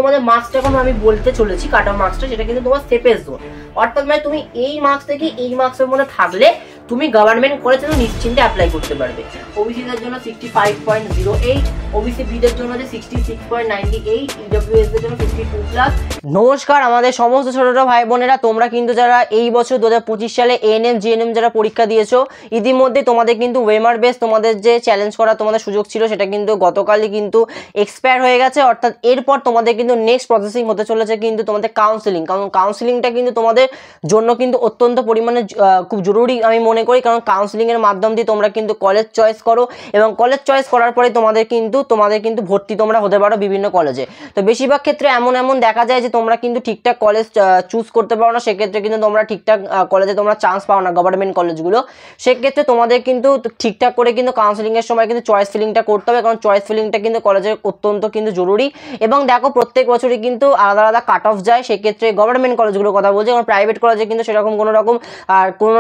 তোমাদের মার্কসটা এখন আমি বলতে চলেছি, কাট অফ মার্কসটা, সেটা কিন্তু তোমার সেফেস্ট জোন। অর্থাৎ মানে তুমি এই মার্কস থেকে এই মার্কসের মধ্যে থাকলে তুমি গভর্নমেন্ট কলেজে নিশ্চিন্তে অ্যাপ্লাই করতে পারবে। ওবিসিদের জন্য 65.08, ওবিসি বিদের জন্য 66.98, ইডব্লিউএস এর জন্য 52+। নমস্কার আমাদের সমস্ত ছোট ছোট ভাই বোনেরা, তোমরা কিন্তু যারা এই বছর 2025 সালে এএনএম জিএনএম যারা পরীক্ষা দিয়েছো, ইতিমধ্যে তোমাদের কিন্তু ওয়েমার বেস তোমাদের যে চ্যালেঞ্জ করা তোমাদের সুযোগ ছিল সেটা কিন্তু গতকালই কিন্তু এক্সপায়ার হয়ে গেছে। অর্থাৎ এরপর তোমাদের কিন্তু নেক্সট প্রসেসিং হতে চলেছে কিন্তু তোমাদের কাউন্সিলিং। কারণ কাউন্সিলিংটা কিন্তু তোমাদের জন্য কিন্তু অত্যন্ত পরিমাণে খুব জরুরি আমি মনে করি, কারণ কাউন্সিলিং এর মাধ্যম দিয়ে তোমরা কিন্তু কলেজ চয়েস করো এবং কলেজ চয়েস করার পরে তোমাদের কিন্তু ভর্তি তোমরা হতে পারো বিভিন্ন কলেজে। তো বেশিরভাগ ক্ষেত্রে এমন দেখা যায় যে তোমরা কিন্তু ঠিকঠাক কলেজ চুজ করতে পারো না, সেক্ষেত্রে কিন্তু তোমরা ঠিকঠাক কলেজে তোমরা চান্স পাও না গভর্নমেন্ট কলেজগুলো। সেক্ষেত্রে তোমাদের কিন্তু ঠিকঠাক করে কিন্তু কাউন্সিলিং এর সময় কিন্তু চয়েস ফিলিংটা করতে হবে, কারণ চয়েস ফিলিংটা কিন্তু কলেজের অত্যন্ত কিন্তু জরুরি। এবং দেখো প্রত্যেক বছরই কিন্তু আলাদা আলাদা কাট অফ যায়, সেক্ষেত্রে গভর্নমেন্ট কলেজগুলোর কথা বলছি, কারণ প্রাইভেট কলেজে কিন্তু সেরকম কোনো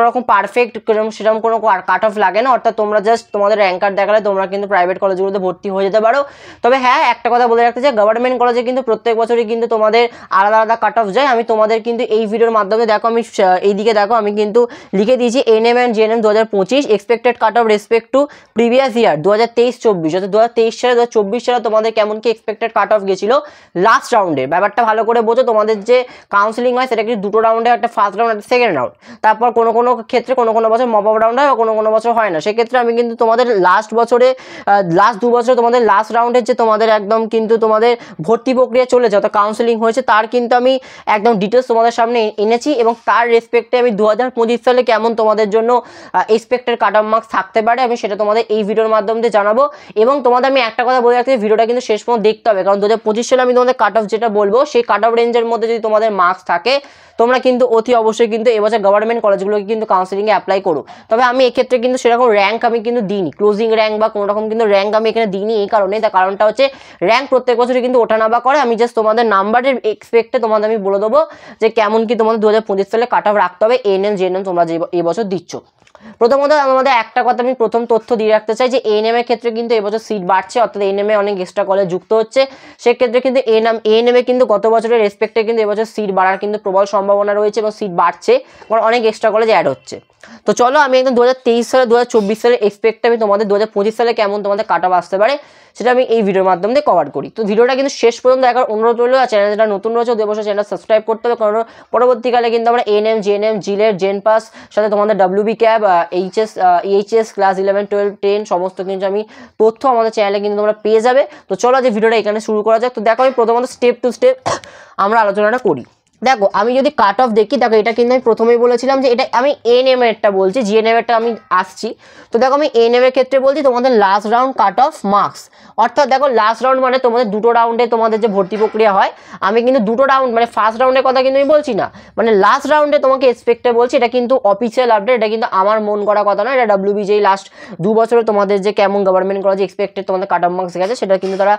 রকম পারফেক্ট সেরকম কোনো কাট অফ লাগে না। অর্থাৎ তোমরা জাস্ট তোমাদের র্যাঙ্ক কার্ড দেখালে তোমরা কিন্তু প্রাইভেট কলেজগুলোতে ভর্তি হয়ে যেতে পারো। তবে হ্যাঁ, একটা কথা বলে রাখতে চাই, গভর্নমেন্ট কলেজে কিন্তু প্রত্যেক বছরই কিন্তু তোমাদের আলাদা আলাদা কাট অফ যায়। আমি তোমাদের কিন্তু এই ভিডিওর মাধ্যমে দেখো, আমি এইদিকে দেখো আমি কিন্তু লিখে দিয়েছি ANM and GNM 2025 expected cut off respect to previous year 2023-24। অর্থাৎ 2023 সালে 2024 সালে তোমাদের কেমন কি এক্সপেক্টেড কাট অফ গেছিল লাস্ট রাউন্ডে। ব্যাপারটা ভালো করে বোঝো, তোমাদের যে কাউন্সিলিং হয় সেটা কিন্তু দুটো রাউন্ডে, একটা ফার্স্ট রাউন্ড একটা সেকেন্ড রাউন্ড। তারপর কোনো ক্ষেত্রে কোনো বছর মপ আপ রাউন্ড হয় বা কোনো বছর হয় না। সেক্ষেত্রে আমি কিন্তু তোমাদের লাস্ট 2 বছরে তোমাদের লাস্ট রাউন্ডের যে তোমাদের একদম কিন্তু তোমাদের ভর্তি প্রক্রিয়া চলেছে অর্থাৎ কাউন্সিলিং হয়েছে তার কিন্তু আমি একদম ডিটেলস তোমাদের সামনে এনেছি এবং তার রেসপেক্টে আমি 2025 সালে কেমন তোমাদের জন্য এক্সপেক্টেড কাট অফ মার্কস থাকতে পারে আমি সেটা তোমাদের এই ভিডিওর মাধ্যমে দিয়ে জানাবো। এবং তোমাদের আমি একটা কথা বলে রাখতে, ভিডিওটা কিন্তু শেষ পর্যন্ত দেখতে হবে, কারণ 2025 সালে আমি তোমাদের কাট অফ যেটা বলবো সেই কাট অফ রেঞ্জের মধ্যে যদি তোমাদের মার্কস থাকে তোমরা কিন্তু অতি অবশ্যই কিন্তু এবছর গভর্নমেন্ট কলেজগুলোকে কিন্তু কাউন্সিলিংয়ে অ্যাপ্লাই করো। তবে আমি এক্ষেত্রে কিন্তু সেরকম র্যাঙ্ক আমি কিন্তু দিইনি, ক্লোজিং র্যাঙ্ক বা কোনো রকম কিন্তু র্যাঙ্ক আমি এখানে দিইনি। এই কারণে, তার কারণটা হচ্ছে র্যাঙ্ক প্রত্যেক বছরই কিন্তু ওঠানামা করে। আমি জাস্ট তোমাদের নাম্বারের এক্সপেক্টে তোমাদের আমি বলে দেবো যে কেমন কি তোমাদের 2025 সালে কাট অফ রাখতে হবে এএনএম জিএনএম তোমরা যে এবছর দিচ্ছ। প্রথমত আমাদের একটা কথা আমি প্রথম তথ্য দিয়ে রাখতে চাই যে এএনএম এর ক্ষেত্রে কিন্তু এবছর সিট বাড়ছে, অর্থাৎ এএনএম এ অনেক এক্সট্রা কলেজ যুক্ত হচ্ছে। সেক্ষেত্রে কিন্তু এএনএম এ কিন্তু গত বছরের রেসপেক্টে কিন্তু এবছর সিট বাড়ার কিন্তু প্রবল সম্ভাবনা রয়েছে এবং সিট বাড়ছে কারণ অনেক এক্সট্রা কলেজ অ্যাড হচ্ছে। তো চলো আমি একদম 2023 সালে 2024 সালের এক্সপেক্টে আমি তোমাদের 2025 সালে কেমন তোমাদের কাট অফ আসতে পারে সেটা আমি এই ভিডিওর মাধ্যমে দিয়ে কভার করি। তো ভিডিওটা কিন্তু শেষ পর্যন্ত দেখার অনুরোধ রইল। আর চ্যানেলটা নতুন রয়েছে অবশ্যই চ্যানেল সাবস্ক্রাইব করতে হবে, কারণ পরবর্তীকালে কিন্তু আমরা এএনএম জিএনএম জিলের জেন পাস সাথে তোমাদের ডাব্লিউবি ক্যাব এইচএস ক্লাস 11 12 10 সমস্ত কিন্তু আমি তথ্য আমাদের চ্যানেলে কিন্তু তোমরা পেয়ে যাবে। তো চলো যে ভিডিওটা এখানে শুরু করা যাক। তো দেখো আমি প্রথমত স্টেপ টু স্টেপ আমরা আলোচনাটা করি। দেখো আমি যদি কাট অফ দেখি, দেখো এটা কিন্তু আমি প্রথমেই বলেছিলাম যে এটা আমি এএনএম এরটা বলছি, জিএনএম এরটা আমি আসছি। তো দেখো আমি এএনএম এর ক্ষেত্রে বলছি তোমাদের last round cut off marks. অর্থাৎ দেখো লাস্ট রাউন্ড মানে তোমাদের দুটো রাউন্ডে তোমাদের যে ভর্তি প্রক্রিয়া হয়, আমি কিন্তু দুটো রাউন্ড মানে ফার্স্ট রাউন্ডের কথা কিন্তু আমি বলছি না, মানে লাস্ট রাউন্ডে তোমাকে এক্সপেক্টে বলছি। এটা কিন্তু অফিসিয়াল আপডেট, এটা কিন্তু আমার মন করা কথা না, এটা ডাব্লিউবিজেই লাস্ট 2 বছরে তোমাদের যে কেমন গভর্নমেন্ট কলেজে এক্সপেক্টেড তোমাদের কাট অফ মার্কস গেছে সেটা কিন্তু তারা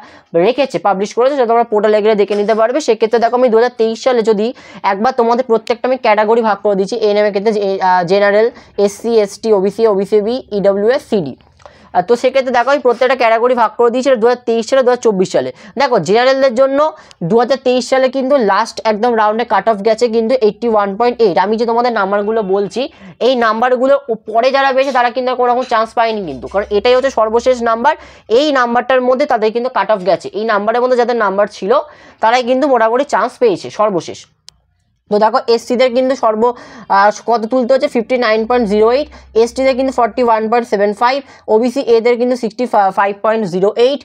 রেখেছে, পাবলিশ করেছে, সেটা তোমরা পোর্টালে গেলে দেখে নিতে পারবে। সেক্ষেত্রে দেখো আমি 2023 সালে যদি একবার তোমাদের প্রত্যেকটা আমি ক্যাটাগরি ভাগ করে দিচ্ছি এএনএম এর ক্ষেত্রে general, SC ST, OBC, OBC B, EWS, CD. তো সেক্ষেত্রে দেখো আমি প্রত্যেকটা ক্যাটাগরি ভাগ করে দিয়েছি 2023 সালে 2024 সালে। দেখো জেনারেলদের জন্য 2023 সালে কিন্তু লাস্ট একদম রাউন্ডে কাট অফ গেছে কিন্তু 81.8। আমি যে তোমাদের নাম্বারগুলো বলছি এই নাম্বারগুলো পরে যারা পেয়েছে তারা কিন্তু কোনো রকম চান্স পায়নি কিন্তু, কারণ এটাই হচ্ছে সর্বশেষ নাম্বার। এই নাম্বারটার মধ্যে তাদের কিন্তু কাট অফ গেছে, এই নাম্বারের মধ্যে যাদের নাম্বার ছিল তারাই কিন্তু মোটামুটি চান্স পেয়েছে সর্বশেষ। তো দেখো এসসিদের কিন্তু কত তুলতে হচ্ছে 59.08, এসটিদের কিন্তু 41.75, ওবিসি এদের কিন্তু 65.08,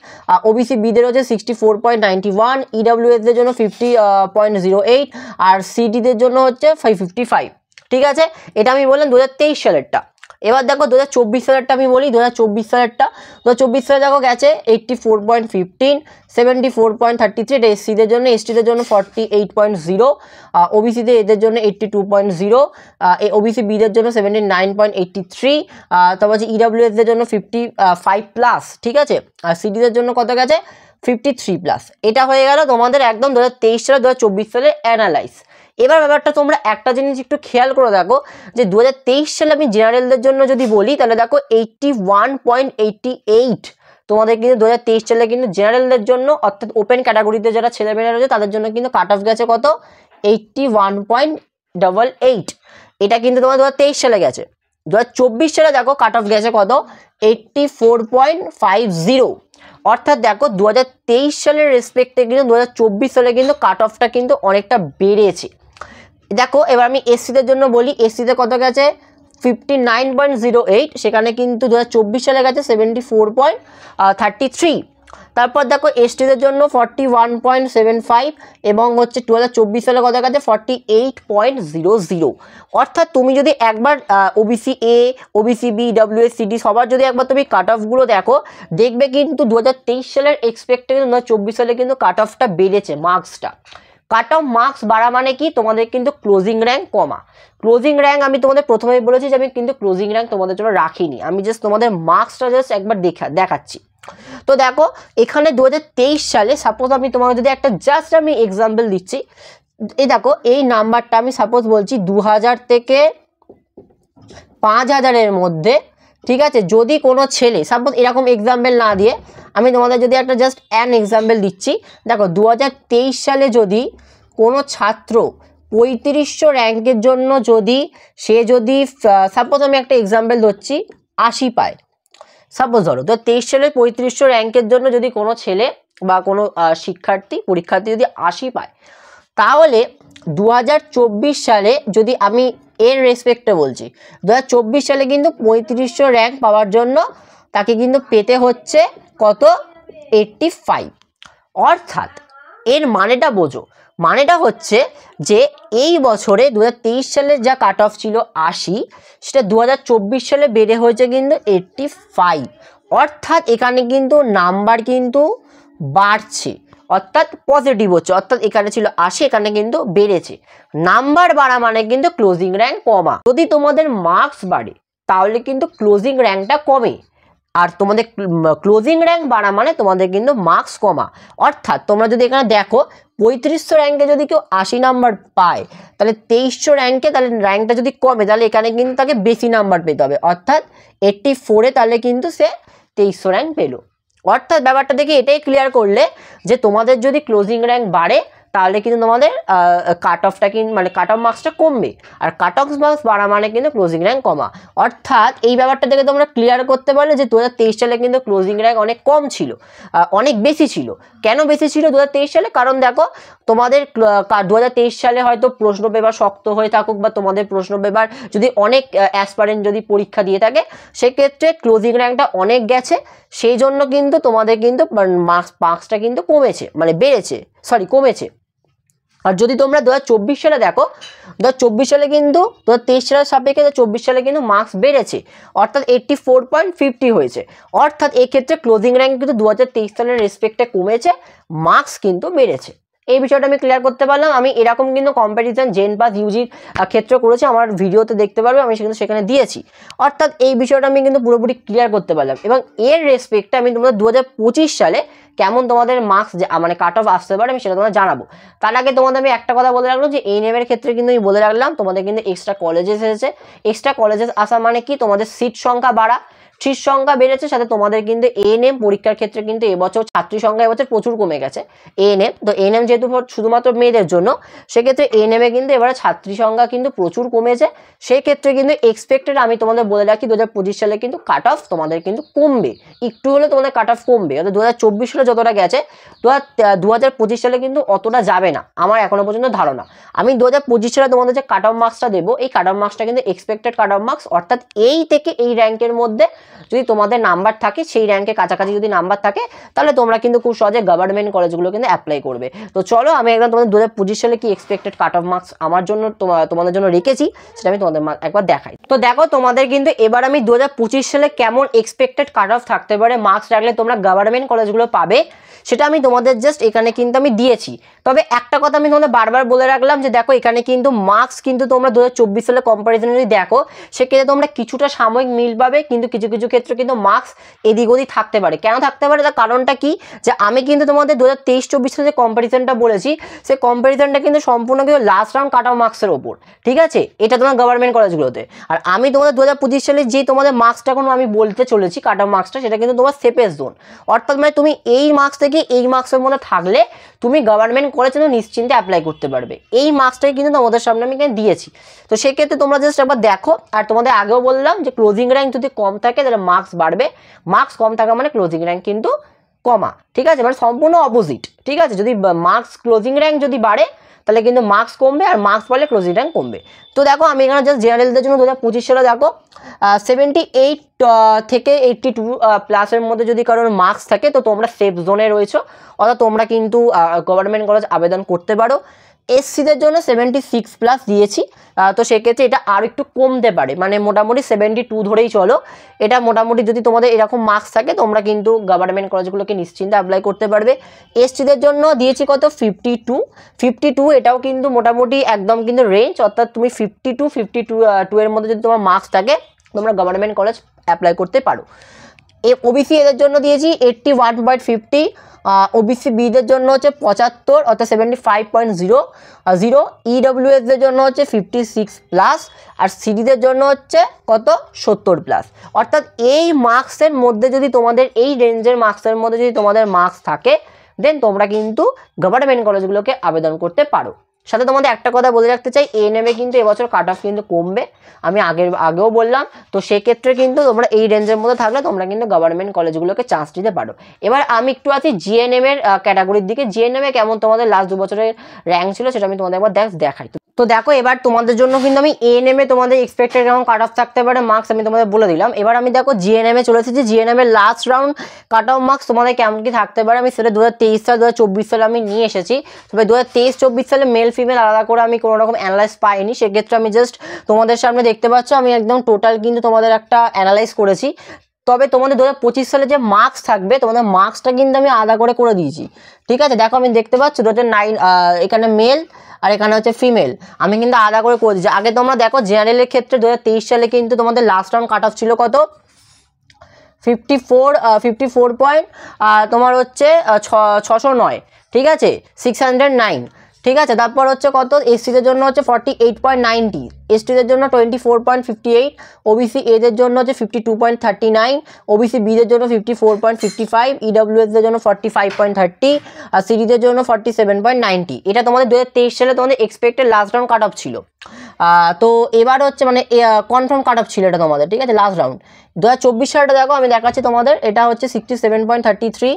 ওবিসি বিদের হচ্ছে 64.91, ইডব্লিউএসদের জন্য 50.08 আর সিডিদের জন্য হচ্ছে 55। ঠিক আছে, এটা আমি বললাম 2023 সালেরটা। এবার দেখো 2024 সালেরটা আমি বলি। 2024 সালে দেখো গেছে 84.15, 74.33, এটা এসসিদের জন্য, এসটিদের জন্য 48.0, ওবিসিতে এদের জন্য 82.0, ওবিসি বিদের জন্য 79.83, তারপর হচ্ছে ইডব্লিউএসদের জন্য 55+। ঠিক আছে, আর সিডিদের জন্য কত গেছে 53+। এটা হয়ে গেল তোমাদের একদম 2023 সালে 2024 সালের অ্যানালাইজ। এবার ব্যাপারটা তোমরা একটা জিনিস একটু খেয়াল করে দেখো যে 2023 সালে আমি জেনারেলদের জন্য যদি বলি তাহলে দেখো 81.88। তো তোমাদের কিন্তু 2023 সালে কিন্তু জেনারেলদের জন্য অর্থাৎ ওপেন ক্যাটাগরিতে যারা ছেলেমেয়েরা রয়েছে তাদের জন্য কিন্তু কাট অফ গেছে কত 81.88। এটা কিন্তু তোমার 2023 সালে গেছে। 2024 সালে দেখো কাট অফ গেছে কত 84.50। অর্থাৎ দেখো 2023 সালের রেসপেক্টে কিন্তু 2024 সালে কিন্তু কাট অফটা কিন্তু অনেকটা বেড়েছে। দেখো এবার আমি এসসিদের জন্য বলি, এসসিতে কত গেছে 59.08, সেখানে কিন্তু 2024 সালে গেছে 74.33। তারপর দেখো এসটিদের জন্য 41.75 এবং হচ্ছে 2024 সালে কত গেছে 48.00। অর্থাৎ তুমি যদি একবার ওবিসি এ, ওবিসি বি, ডব্লিউএসসিডি সবার যদি একবার তুমি কাট অফগুলো দেখো, দেখবে কিন্তু 2023 সালের এক্সপেক্টেড 2024 সালে কিন্তু কাট অফটা বেড়েছে। মার্কসটা কাট অফ মার্কস বাড়া মানে কি তোমাদের কিন্তু ক্লোজিং র্যাঙ্ক কমা। ক্লোজিং র্যাঙ্ক আমি তোমাদের প্রথমেই বলেছি যে আমি কিন্তু ক্লোজিং র্যাঙ্ক তোমাদের জন্য রাখিনি, আমি জাস্ট তোমাদের মার্কসটা জাস্ট একবার দেখাচ্ছি। তো দেখো এখানে 2023 সালে সাপোজ আমি তোমাকে যদি একটা জাস্ট আমি এক্সাম্পল দিচ্ছি, এই দেখো এই নাম্বারটা আমি সাপোজ বলছি 2000 থেকে 5000 মধ্যে, ঠিক আছে। যদি কোনো ছেলে সাপোজ এরকম এক্সাম্পল না দিয়ে আমি তোমাদের যদি একটা জাস্ট অ্যান এক্সাম্পল দিচ্ছি, দেখো 2023 সালে যদি কোনো ছাত্র 3500 র্যাঙ্কের জন্য যদি সাপোজ আমি একটা এক্সাম্পল ধরছি 80 পায়, সাপোজ ধরো 2023 সালে 3500 র্যাঙ্কের জন্য যদি কোনো ছেলে বা কোনো পরীক্ষার্থী যদি 80 পায়, তাহলে 2024 সালে যদি আমি এর রেসপেক্টে বলছি 2024 সালে কিন্তু 3500 র্যাঙ্ক পাওয়ার জন্য তাকে কিন্তু পেতে হচ্ছে কত 85। অর্থাৎ এর মানেটা বোঝো, মানেটা হচ্ছে যে এই বছরে 2023 সালে যা কাট অফ ছিল 80, সেটা 2024 সালে বেড়ে হয়েছে কিন্তু 85। অর্থাৎ এখানে কিন্তু নাম্বার কিন্তু বাড়ছে, অর্থাৎ পজিটিভ হচ্ছে। অর্থাৎ এখানে ছিল 80, এখানে কিন্তু বেড়েছে। নাম্বার বাড়া মানে কিন্তু ক্লোজিং র্যাঙ্ক কমা। যদি তোমাদের মার্কস বাড়ে তাহলে কিন্তু ক্লোজিং র্যাঙ্কটা কমে, আর তোমাদের ক্লোজিং র্যাঙ্ক বাড়া মানে তোমাদের কিন্তু মার্কস কমা। অর্থাৎ তোমরা যদি এখানে দেখো 3500 র্যাঙ্কে যদি কেউ 80 নাম্বার পায়, তাহলে 2300 র্যাঙ্কে তাহলে র্যাঙ্কটা যদি কমে তাহলে এখানে কিন্তু তাকে বেশি নাম্বার পেতে হবে, অর্থাৎ 84-এ তাহলে কিন্তু সে 2300 র্যাঙ্ক পেলো। অর্থাৎ ব্যাপারটা দেখে এটাই ক্লিয়ার করলে যে তোমাদের যদি ক্লোজিং র্যাঙ্ক বাড়ে তাহলে কিন্তু তোমাদের কাট অফটা কিন্তু মানে কাট অফ মার্কসটা কমবে, আর কাট অফ মার্কস বাড়া মানে কিন্তু ক্লোজিং র্যাঙ্ক কমা। অর্থাৎ এই ব্যাপারটা থেকে তোমরা ক্লিয়ার করতে পারলে যে 2023 সালে কিন্তু ক্লোজিং র্যাঙ্ক অনেক কম ছিল, অনেক বেশি ছিল। কেন বেশি ছিল 2023 সালে? কারণ দেখো তোমাদের 2023 সালে হয়তো প্রশ্ন পেপার শক্ত হয়ে থাকুক বা তোমাদের প্রশ্ন পেপার যদি অনেক অ্যাসপারেন্ট যদি পরীক্ষা দিয়ে থাকে, সেক্ষেত্রে ক্লোজিং র্যাঙ্কটা অনেক গেছে, সেই জন্য কিন্তু তোমাদের কিন্তু মার্কসটা কিন্তু কমেছে, মানে কমেছে। আর যদি তোমরা 2024 সালে দেখো, 2024 সালে কিন্তু 2023 সালের সাপেক্ষে 2024 সালে কিন্তু মার্কস বেড়েছে, অর্থাৎ 84.50 হয়েছে। অর্থাৎ এক্ষেত্রে ক্লোজিং র্যাঙ্ক কিন্তু 2023 সালের রেসপেক্টে কমেছে, মার্কস কিন্তু বেড়েছে। এই বিষয়টা আমি ক্লিয়ার করতে পারলাম। আমি এরকম কিন্তু কম্প্যারিজন জেন পাস ইউজির ক্ষেত্রে করেছি, আমার ভিডিওতে দেখতে পারবে, আমি কিন্তু সেখানে দিয়েছি। অর্থাৎ এই বিষয়টা আমি কিন্তু পুরোপুরি ক্লিয়ার করতে পারলাম। এবং এর রেসপেক্টে আমি তোমাদের 2025 সালে কেমন তোমাদের মার্কস মানে কাট অফ আসতে পারে আমি সেটা তোমাদের জানাবো। তার আগে তোমাদের আমি একটা কথা বলে রাখলাম যে A&M এর ক্ষেত্রে কিন্তু আমি বলে রাখলাম তোমাদের কিন্তু এক্সট্রা কলেজেস এসেছে। এক্সট্রা কলেজেস আসা মানে কি তোমাদের সিট সংখ্যা বাড়া, সিট সংখ্যা বেড়েছে, সাথে তোমাদের কিন্তু A&M পরীক্ষার ক্ষেত্রে কিন্তু এবছর ছাত্রী সংখ্যা এবছর প্রচুর কমে গেছে। A&M তো A&M যেহেতু শুধুমাত্র মেয়েদের জন্য, সেক্ষেত্রে A&M এ কিন্তু এবারে ছাত্রী সংখ্যা কিন্তু প্রচুর কমেছে। সেক্ষেত্রে কিন্তু এক্সপেক্টেড আমি তোমাদের বলে রাখি 2025 সালে কিন্তু কাট অফ তোমাদের কিন্তু কমবে, একটু হলে তোমাদের কাট অফ কমবে। অর্থাৎ 2024 সালে যতটা গেছে 2025 সালে কিন্তু অতটা যাবে না, আমার এখনো পর্যন্ত ধারণা। আমি 2025 সালে তোমাদের যে কাট অফ মার্কসটা দেবো, এই কাট অফ মার্কসটা কিন্তু এক্সপেক্টেড কাট অফ মার্কস, অর্থাৎ এই থেকে এই র্যাঙ্কের মধ্যে যদি তোমাদের নাম্বার থাকে, সেই র্যাঙ্কের কাছাকাছি যদি নাম্বার থাকে, তাহলে তোমরা কিন্তু খুব সহজে গভর্নমেন্ট কলেজগুলো কিন্তু অ্যাপ্লাই করবে। তো চলো আমি একদম তোমাদের 2025 সালে কি এক্সপেক্টেড কাট অফ মার্কস আমার জন্য তোমাদের জন্য রেখেছি সেটা আমি তোমাদের একবার দেখাই। তো দেখো তোমাদের কিন্তু এবার আমি 2025 সালে কেমন এক্সপেক্টেড কাট অফ থাকতে পারে মার্কস রাখলে তোমরা গভর্নমেন্ট কলেজগুলো পাবে, সেটা আমি তোমাদের জাস্ট এখানে কিন্তু আমি দিয়েছি। তবে একটা কথা আমি তোমাদের বারবার বলে রাখলাম যে দেখো এখানে কিন্তু মার্কস কিন্তু তোমরা 2024 সালে কম্পারিজনে যদি দেখো, সেক্ষেত্রে তোমরা কিছুটা সাময়িক মিল পাবে, কিন্তু কিছু কিছু ক্ষেত্রে কিন্তু মার্কস এদিক ওদিক থাকতে পারে। কেন থাকতে পারে তার কারণটা কি, যে আমি কিন্তু তোমাদের 2023-24 যে কম্পারিজনটা বলেছি সেই কম্পারিজনটা কিন্তু সম্পূর্ণ কিন্তু লাস্ট রাউন্ড কাট অফ মার্কসের ওপর, ঠিক আছে, এটা তোমার গভর্নমেন্ট কলেজগুলোতে। আর আমি তোমাদের 2025 সালে যে তোমাদের মার্কসটা এখন আমি বলতে চলেছি কাট অফ মার্কসটা, সেটা কিন্তু তোমার সেফেস্ট জোন। অর্থাৎ মানে তুমি এই মার্কস থেকে এই মার্কসের মধ্যে থাকলে তুমি গভর্নমেন্ট কলেজে নিশ্চিন্তে অ্যাপ্লাই করতে পারবে। এই মার্কসটাই কিন্তু তোমাদের সামনে আমি এখানে দিয়েছি। তো সেক্ষেত্রে তোমরা জাস্ট একবার দেখো। আর তোমাদের আগেও বললাম যে ক্লোজিং র্যাঙ্ক যদি কম থাকে তাহলে মার্কস বাড়বে, মার্কস কম থাকা মানে ক্লোজিং র্যাঙ্ক কিন্তু কমা, ঠিক আছে, মানে সম্পূর্ণ অপোজিট, ঠিক আছে। যদি মার্কস ক্লোজিং র্যাঙ্ক যদি বাড়ে তাহলে কিন্তু মার্কস কমবে, আর মার্কস বাড়লে ক্লোজিং র্যাঙ্ক কমবে। তো দেখো আমি এখানে জাস্ট জেনারেলদের জন্য 2025 সালে দেখো 78 থেকে 82 প্লাসের মধ্যে যদি কারোর মার্কস থাকে তো তোমরা সেফ জোনে রয়েছো, অর্থাৎ তোমরা কিন্তু গভর্নমেন্ট কলেজ আবেদন করতে পারো। এসসিদের জন্য 76 প্লাস দিয়েছি, তো সেক্ষেত্রে এটা আর একটু কমতে পারে, মানে মোটামুটি 72 ধরেই চলো। এটা মোটামুটি যদি তোমাদের এরকম মার্কস থাকে তোমরা কিন্তু গভর্নমেন্ট কলেজগুলোকে নিশ্চিন্তে অ্যাপ্লাই করতে পারবে। এসটিদের জন্য দিয়েছি কত 52, এটাও কিন্তু মোটামুটি একদম কিন্তু রেঞ্জ, অর্থাৎ তুমি 52 এর মধ্যে যদি তোমার মার্কস থাকে তোমরা গভর্নমেন্ট কলেজ অ্যাপ্লাই করতে পারো। ওবিসি এদের জন্য দিয়েছি 81.50, ওবিসি বিদের জন্য হচ্ছে 75 অর্থাৎ 75.00, ইডব্লিউএসদের জন্য হচ্ছে 56 প্লাস, আর সিডিদের জন্য হচ্ছে কত 70 প্লাস। অর্থাৎ এই মার্কসের মধ্যে যদি তোমাদের এই রেঞ্জের মার্কসের মধ্যে যদি তোমাদের মার্কস থাকে দেন তোমরা কিন্তু গভর্নমেন্ট কলেজগুলোকে আবেদন করতে পারো। সাথে তোমাদের একটা কথা বলে রাখতে চাই, এএনএমে কিন্তু এবছর কাট অফ কিন্তু কমবে, আমি আগেও বললাম। তো সেক্ষেত্রে কিন্তু তোমরা এই রেঞ্জের মধ্যে থাকলে তোমরা কিন্তু গভর্নমেন্ট কলেজগুলোকে চান্স দিতে পারো। এবার আমি একটু আছি জিএনএম এর ক্যাটাগরির দিকে। জিএনএম এ কেমন তোমাদের লাস্ট 2 বছরের র্যাঙ্ক ছিল সেটা আমি তোমাদের একবার দেখাই। তো দেখো এবার তোমাদের জন্য কিন্তু আমি এএনএম এ তোমাদের এক্সপেক্টেড কেমন কাট অফ থাকতে পারে মার্কস আমি তোমাদের বলে দিলাম। এবার আমি দেখো জিএনএম এ চলে এসেছি, জিএনএম এর last round cut off marks তোমাদের কেমন কি থাকতে পারে আমি সেটা 2023 সাল 2024 সালে আমি নিয়ে এসেছি। তবে 2023-24 সালে মেল ফিমেল আলাদা করে আমি কোনো রকম অ্যানালাইজ পাইনি, সেক্ষেত্রে আমি জাস্ট তোমাদের সামনে দেখতে পাচ্ছ আমি একদম টোটাল কিন্তু তোমাদের একটা অ্যানালাইজ করেছি। তবে তোমাদের 2025 সালে যে মার্কস থাকবে তোমাদের মার্কসটা কিন্তু আমি আলাদা করে দিয়েছি, ঠিক আছে। দেখো আমি দেখতে পাচ্ছি 2009 এখানে মেল আর এখানে হচ্ছে ফিমেল, আমি কিন্তু আলাদা করে দিয়েছি। আগে তোমরা দেখো জেনারেলের ক্ষেত্রে 2023 সালে কিন্তু তোমাদের লাস্ট রাউন্ড কাট অফ ছিল কত 54 পয়েন্ট, তোমার হচ্ছে 609, ঠিক আছে, 609, ঠিক আছে। তারপর হচ্ছে কত এসসিদের জন্য হচ্ছে 48.90, এসটিদের জন্য 24.58, ওবিসি এদের জন্য হচ্ছে 52.39, ওবিসি বিদের জন্য 54.55, ইডব্লিউএসদের জন্য 45.30, আর সিডিদের জন্য 47.90। এটা তোমাদের 2023 সালে তোমাদের expected last round cut off ছিল। তো এবার হচ্ছে মানে কনফার্ম কাট অফ ছিল এটা তোমাদের, ঠিক আছে, লাস্ট রাউন্ড। 2024 সালটা দেখো আমি দেখাচ্ছি তোমাদের, এটা হচ্ছে 67.33,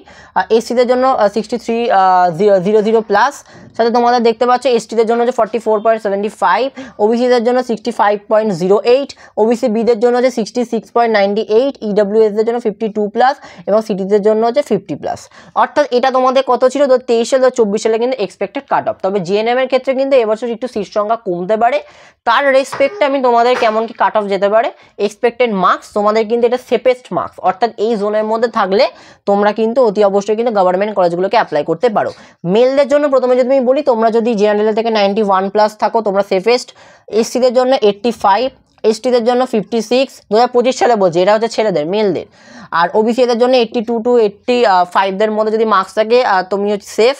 এসসিদের জন্য 6300 প্লাস, সাথে তোমাদের দেখতে পাচ্ছ এসটিদের জন্য হচ্ছে 44.75, ওবিসিদের জন্য 65.08, ওবিসি বিদের জন্য হচ্ছে 66.98, ইডব্লিউএসদের জন্য 52 প্লাস এবং সিটিদের জন্য হচ্ছে 50 প্লাস। অর্থাৎ এটা তোমাদের কত ছিল 2023 সালে 2024 সালে কিন্তু এক্সপেক্টেড কাট অফ। তবে জিএনএম এর ক্ষেত্রে কিন্তু এবছর একটু সিট সংখ্যা কমতে পারে, তার রেসপেক্টে আমি তোমাদের কেমন কি কাট অফ যেতে পারে এক্সপেক্টেড মার্কস তোমাদের কিন্তু এটা সেফেস্ট মার্কস, অর্থাৎ এই জোনের মধ্যে থাকলে তোমরা কিন্তু অতি অবশ্যই কিন্তু গভর্নমেন্ট কলেজগুলোকে অ্যাপ্লাই করতে পারো। মেলদের জন্য প্রথমে যদি আমি বলি তোমরা যদি জেনারেল থেকে 91 প্লাস থাকো তোমরা সেফেস্ট, এসসিদের জন্য 85, এসটিদের জন্য 56, 2025 সালে বলছি, এটা হচ্ছে ছেলেদের মেলদের। আর ওবিসি এদের জন্য 82 to 85 মধ্যে যদি মার্কস থাকে তুমি হচ্ছে সেফ,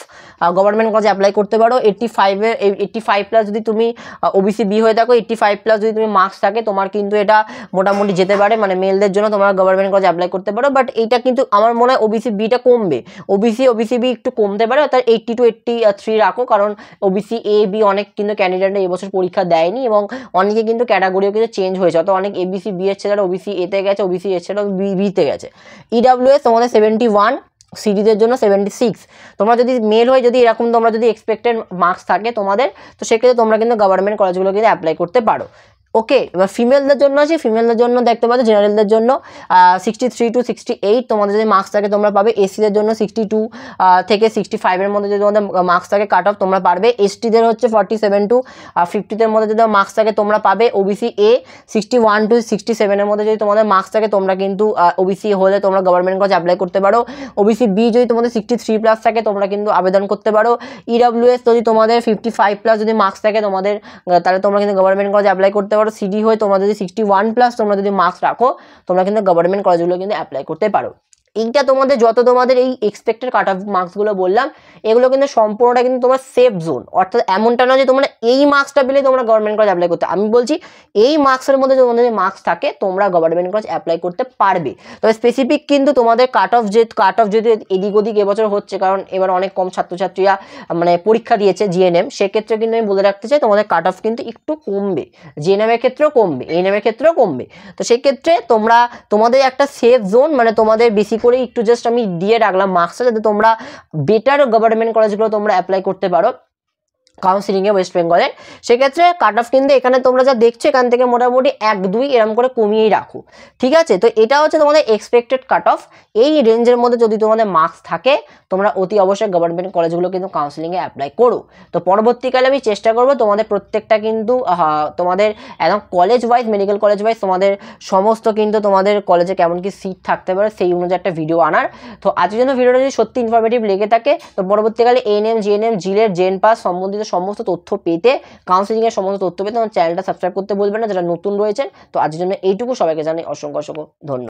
গভর্নমেন্ট কলেজে অ্যাপ্লাই করতে পারো। 85 প্লাস যদি তুমি ওবিসি বি হয়ে থাকো, 85 প্লাস যদি তুমি মার্কস থাকে তোমার কিন্তু এটা মোটামুটি যেতে পারে, মানে মেলদের জন্য তোমরা গভর্নমেন্ট কলেজে অ্যাপ্লাই করতে পারো। বাট এইটা কিন্তু আমার মনে হয় ওবিসি বিটা কমবে, ওবিসি বি একটু কমতে পারে, অর্থাৎ 80 to 83 রাখো, কারণ ওবিসি এ বি অনেক কিন্তু ক্যান্ডিডেটরা এবছর পরীক্ষা দেয়নি এবং অনেকে কিন্তু ক্যাটাগরিও কিন্তু চেঞ্জ হয়েছে, অর্থাৎ অনেক এবিসি বি এর ছেলেরা ওবিসি এতে গেছে, ওবিসি এর ছেলেরা বিতে গেছে। ইডব্লিউএস তোমাদের 71, সিডিদের জন্য 76। তোমরা যদি মেল হয়ে যদি এরকম তোমরা যদি এক্সপেক্টেড মার্কস থাকে তোমাদের, তো সেক্ষেত্রে তোমরা কিন্তু গভর্নমেন্ট কলেজগুলো কিন্তু অ্যাপ্লাই করতে পারো। ওকে, এবার ফিমেলদের জন্য আছে, ফিমেলদের জন্য দেখতে পাচ্ছ জেনারেলদের জন্য 63 to 68 তোমাদের যদি মার্কস থাকে তোমরা পাবে। এসসিদের জন্য 62 থেকে 65 এর মধ্যে যদি তোমাদের মার্কস থাকে কাট অফ তোমরা পারবে। এসটিদের হচ্ছে 47 to 50 এর মধ্যে যদি মার্কস থাকে তোমরা পাবে। ওবিসি এ 61 to 67 এর মধ্যে যদি তোমাদের মার্কস থাকে তোমরা কিন্তু ওবিসি হলে তোমরা গভর্নমেন্ট কলেজে অ্যাপ্লাই করতে পারো। ওবিসি বি যদি তোমাদের 63 প্লাস থাকে তোমরা কিন্তু আবেদন করতে পারো। ইডব্লিউএস যদি তোমাদের 55 প্লাস যদি মার্কস থাকে তোমাদের, তাহলে তোমরা কিন্তু গভর্নমেন্ট কলেজে অ্যাপ্লাই করতে পারো। পারো সিডি হয়ে তোমরা যদি 61+ তোমরা যদি মার্কস রাখো তোমরা কিন্তু গভর্নমেন্ট কলেজগুলো কিন্তু অ্যাপ্লাই করতে পারো। এইটা তোমাদের যত তোমাদের এই এক্সপেক্টেড কাট অফ মার্কসগুলো বললাম এগুলো কিন্তু সম্পূর্ণটা কিন্তু তোমার সেফ জোন, অর্থাৎ এমনটা নয় যে তোমরা এই মার্কসটা পেলে তোমরা গভর্নমেন্ট কলেজ অ্যাপ্লাই করতে, আমি বলছি এই মার্কসের মধ্যে তোমাদের যে মার্কস থাকে তোমরা গভর্নমেন্ট কলেজ অ্যাপ্লাই করতে পারবে। তবে স্পেসিফিক কিন্তু তোমাদের কাট অফ যদি এদিক ওদিক এবছর হচ্ছে, কারণ এবার অনেক কম ছাত্রছাত্রীরা মানে পরীক্ষা দিয়েছে জিএনএম, সেক্ষেত্রে কিন্তু আমি বলে রাখতে চাই তোমাদের কাট অফ কিন্তু একটু কমবে, জিএনএম এর ক্ষেত্রেও কমবে, এএনএম এর ক্ষেত্রেও কমবে। তো সেক্ষেত্রে তোমরা তোমাদের একটা সেফ জোন মানে তোমাদের বেশি করে একটু জাস্ট আমি দিয়ে রাখলাম মার্কসটা, যাতে তোমরা বেটার গভর্নমেন্ট কলেজগুলো তোমরা অ্যাপ্লাই করতে পারো কাউন্সিলিংয়ে ওয়েস্ট বেঙ্গলের। সেক্ষেত্রে কাট অফ কিন্তু এখানে তোমরা যা দেখছো এখান থেকে মোটামুটি 1-2 এরকম করে কমিয়েই রাখো, ঠিক আছে। তো এটা হচ্ছে তোমাদের এক্সপেক্টেড কাট অফ, এই রেঞ্জের মধ্যে যদি তোমাদের মার্কস থাকে তোমরা অতি অবশ্যই গভর্নমেন্ট কলেজগুলো কিন্তু কাউন্সিলিংয়ে অ্যাপ্লাই করো। তো পরবর্তীকালে আমি চেষ্টা করবো তোমাদের প্রত্যেকটা কিন্তু তোমাদের একদম college wise medical college wise তোমাদের সমস্ত কিন্তু তোমাদের কলেজে কেমন কি সিট থাকতে পারে সেই অনুযায়ী একটা ভিডিও আনার। তো আজকের জন্য ভিডিওটা যদি সত্যি ইনফরমেটিভ লেগে থাকে তো পরবর্তীকালে এএনএম জিএনএম জিলেট জেন পাস সম্বন্ধিত সমস্ত তথ্য পেতে, কাউন্সিলিংয়ের সমস্ত তথ্য পেতে আমার চ্যানেলটা সাবস্ক্রাইব করতে বলবেন না যারা নতুন রয়েছেন। তো আজকের জন্য এইটুকু, সবাইকে জানাই অসংখ্য ধন্যবাদ।